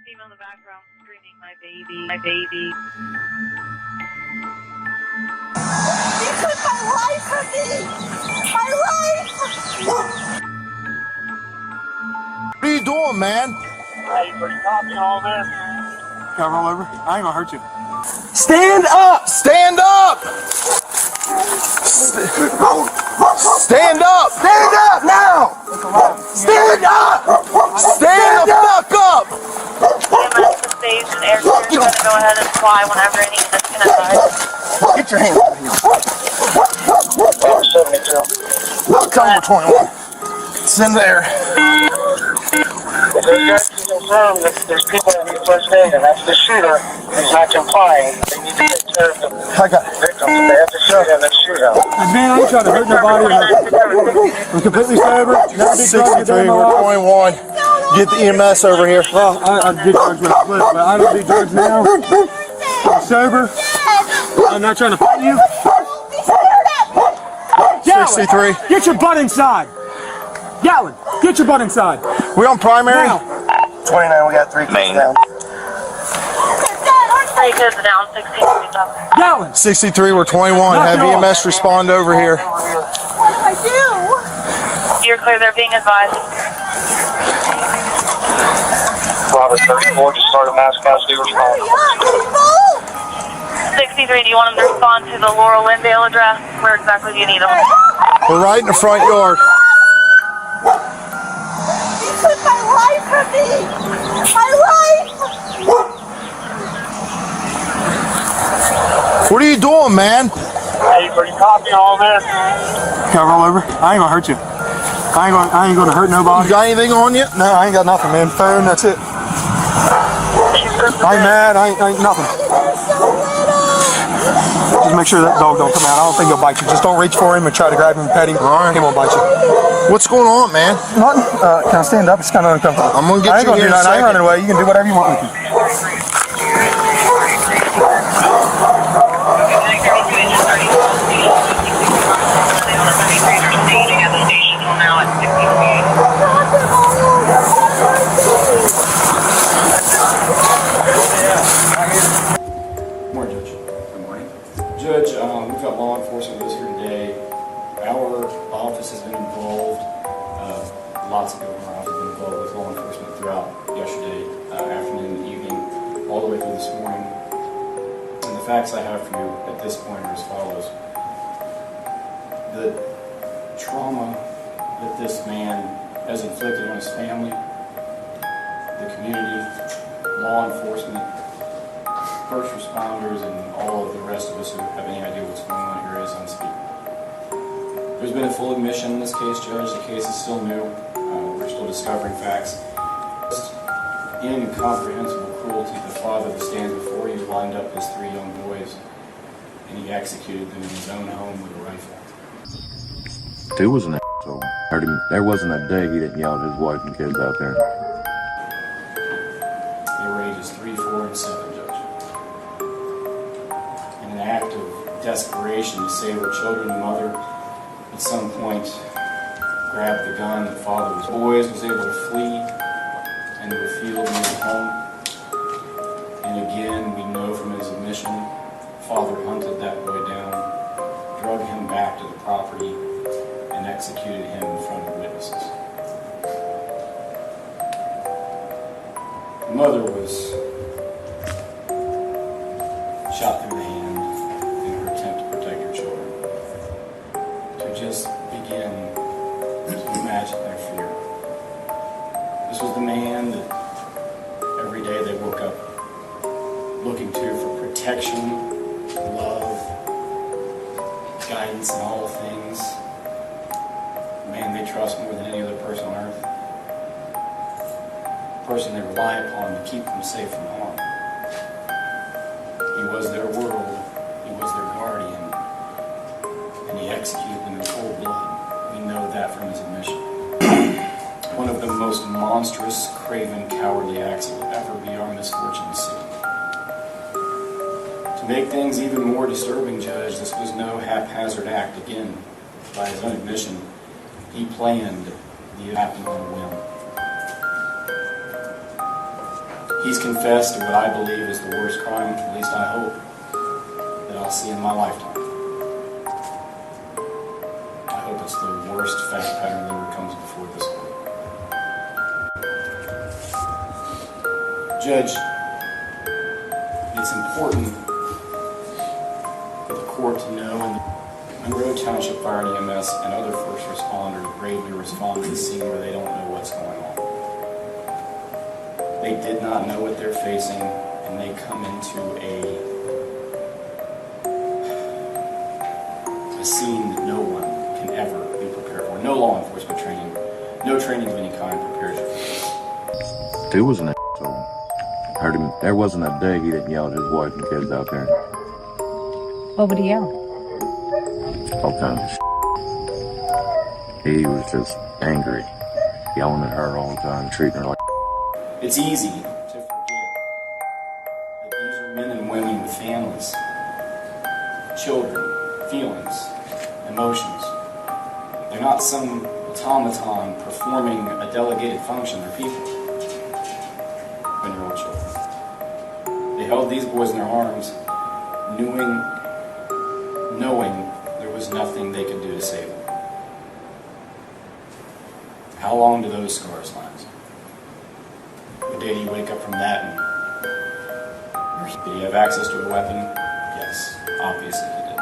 Female in the background screaming, my baby, my baby. You took my life from me! My life! What are you doing, man? Hey, for stopping all this. Can I roll over? I ain't gonna hurt you. Stand up! Stand up! Stand up! Stand up now! Stand up! Stand the fuck up! EMS to stage and air crews are going to go ahead and fly whenever any units can advise. Get your hands out of here. 72. Come on, 21. Send there. If they just confirm that there's people that need first aid, and that's the shooter who's not complying, they need to take care of the I got it. victims. They have to shoot him and shoot him. Man, I ain't trying to hurt nobody. I'm completely sober. Never did drugs a day 63, in my we're life. 21. Get the EMS over here. Well, I did drugs when I quit, but I don't do drugs now. I'm sober. I'm not trying to fight you. 63. Get your butt inside. Yellen, get your butt inside. We on primary? Now. 29, we got 3 kids down. 3 kids down, 16 up. Yellen. 63, we're 21. Have EMS respond over here. What did I do? You're clear, they're being advised. Robert 34, just started mass casualty response. Yeah, 63, do you want them to respond to the Laurel Lindale address? Where exactly do you need them? We're right in the front yard. You took my life from me! My life! What are you doing, man? Hey, for stopping all this. Can I roll over? I ain't gonna hurt you. I ain't gonna hurt nobody. You got anything on you? No, I ain't got nothing, man. Phone, that's it. I ain't mad. I ain't nothing. Just make sure that dog don't come out. I don't think he'll bite you. Just don't reach for him and try to grab him and pet him. He won't bite you. What's going on, man? Nothing. Can I stand up? It's kind of uncomfortable. I'm gonna get I ain't you gonna here do in a nothing. I ain't second. running away. You can do whatever you want with me. Morning, Judge. Good morning. Judge, we've got law enforcement with us here today. Our office has been involved. Lots of people in our office have been involved with law enforcement throughout yesterday, afternoon, and evening, all the way through this morning. And the facts I have for you at this point are as follows. The trauma that this man has inflicted on his family, the community, law enforcement, first responders, and all of the rest of us who have any idea what's going on here is unspeakable. There's been a full admission in this case, Judge. The case is still new. We're still discovering facts. Just incomprehensible cruelty. The father that stands before you lined up his 3 young boys, and he executed them in his own home with a rifle. He was an asshole. Heard him. There wasn't a day he didn't yell at his wife and kids out there. They were ages 3, 4, and 7, Judge. In an act of desperation to save her children, the mother at some point grabbed the gun that father's boys, was able to flee into a field near the home. And again, we know from his admission, father hunted that boy down, drug him back to the property, and executed him in front of witnesses. The mother was shot through the hand in her attempt to protect her children. To just begin to imagine their fear. This was the man that every day they woke up looking to for protection, love, guidance in all things. The man they trust more than any other person on earth. The person they rely upon to keep them safe from harm. He was their world. He was their guardian. And he executed them in cold blood. We know that from his admission. One of the most monstrous, craven, cowardly acts that will ever be our misfortune to see. To make things even more disturbing, Judge, this was no haphazard act. Again, by his own admission, he planned the happening on a whim. He's confessed to what I believe is the worst crime, at least I hope, that I'll see in my lifetime. I hope it's the worst fact pattern that ever comes before this court. Judge, it's important for the court to know, and Monroe Township Fire and EMS and other first responders bravely respond to the scene where they don't know what's going on. They did not know what they're facing, and they come into a scene that no one can ever be prepared for. No law enforcement training, no training of any kind prepares you for this. Stu was an asshole. Heard him. There wasn't a day he didn't yell at his wife and kids out there. What would he yell? All kinds of shit. He was just angry, yelling at her all the time, treating her like. It's easy to forget that these are men and women with families, children, feelings, emotions. They're not some automaton performing a delegated function. They're people. 20-year-old children. They held these boys in their arms, knowing there was nothing they could do to save them. How long do those scars last? The day do you wake up from that and did he have access to a weapon? Yes, obviously he did.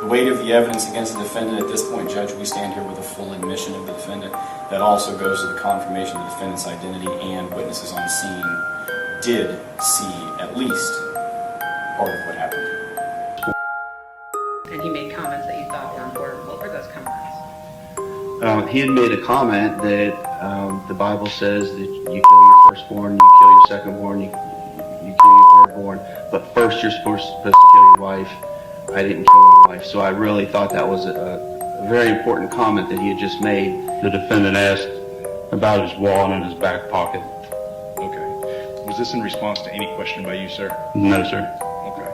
The weight of the evidence against the defendant at this point, Judge, we stand here with a full admission of the defendant. That also goes to the confirmation of the defendant's identity, and witnesses on scene did see at least part of what happened. And he made comments that you thought were important. What were those comments? He had made a comment that the Bible says that you kill your firstborn, you kill your secondborn, you kill your thirdborn, but first you're supposed to kill your wife. I didn't kill my wife, so I really thought that was a very important comment that he had just made. The defendant asked about his wallet in his back pocket. Okay. Was this in response to any question by you, sir? No, sir. Okay.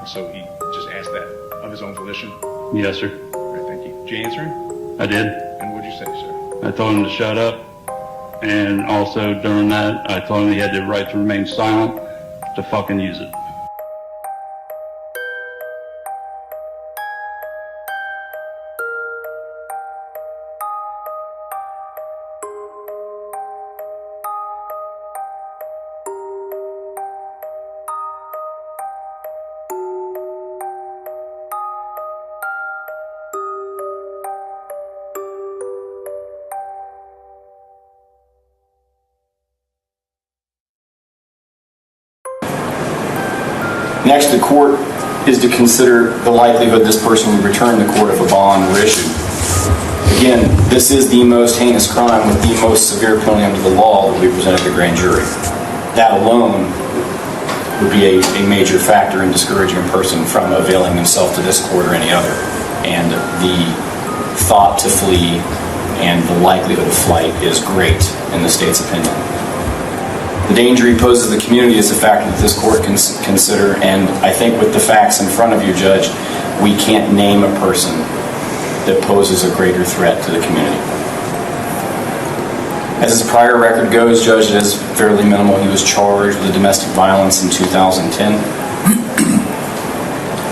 So he just asked that of his own volition? Yes, sir. All right, thank you. Did you answer him? I did. And what did you say, sir? I told him to shut up, and also during that, I told him he had the right to remain silent, to fucking use it. Next, the court is to consider the likelihood this person would return to court if a bond were issued. Again, this is the most heinous crime with the most severe penalty under the law that we presented to the grand jury. That alone would be a major factor in discouraging a person from availing himself to this court or any other. And the thought to flee and the likelihood of flight is great in the state's opinion. The danger he poses to the community is a factor that this court can consider, and I think with the facts in front of you, Judge, we can't name a person that poses a greater threat to the community. As his prior record goes, Judge, it is fairly minimal. He was charged with domestic violence in 2010.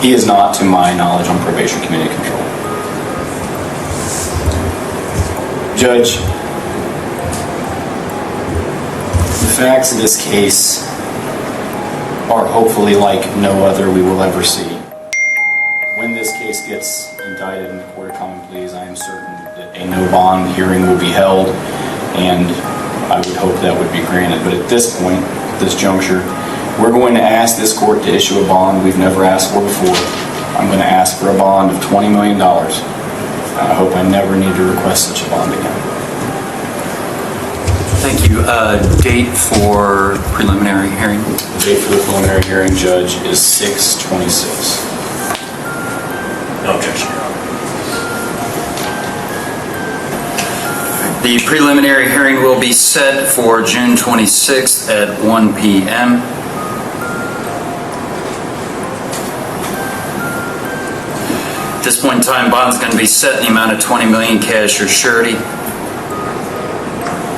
He is not, to my knowledge, on probation community control. Judge, the facts of this case are hopefully like no other we will ever see. When this case gets indicted in the Court of Common Pleas, I am certain that a no bond hearing will be held, and I would hope that would be granted. But at this point, at this juncture, we're going to ask this court to issue a bond we've never asked for before. I'm going to ask for a bond of $20 million. I hope I never need to request such a bond again. Thank you. Date for preliminary hearing? The date for the preliminary hearing, Judge, is 6/26. No objection. The preliminary hearing will be set for June 26th at 1 p.m. At this point in time, bond is going to be set in the amount of $20 million cash or surety.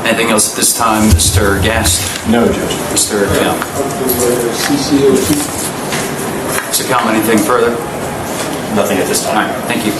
Anything else at this time, Mr. Gast? No, Judge. Mr. Count? Mr. Count, anything further? Nothing at this All time. right, thank you.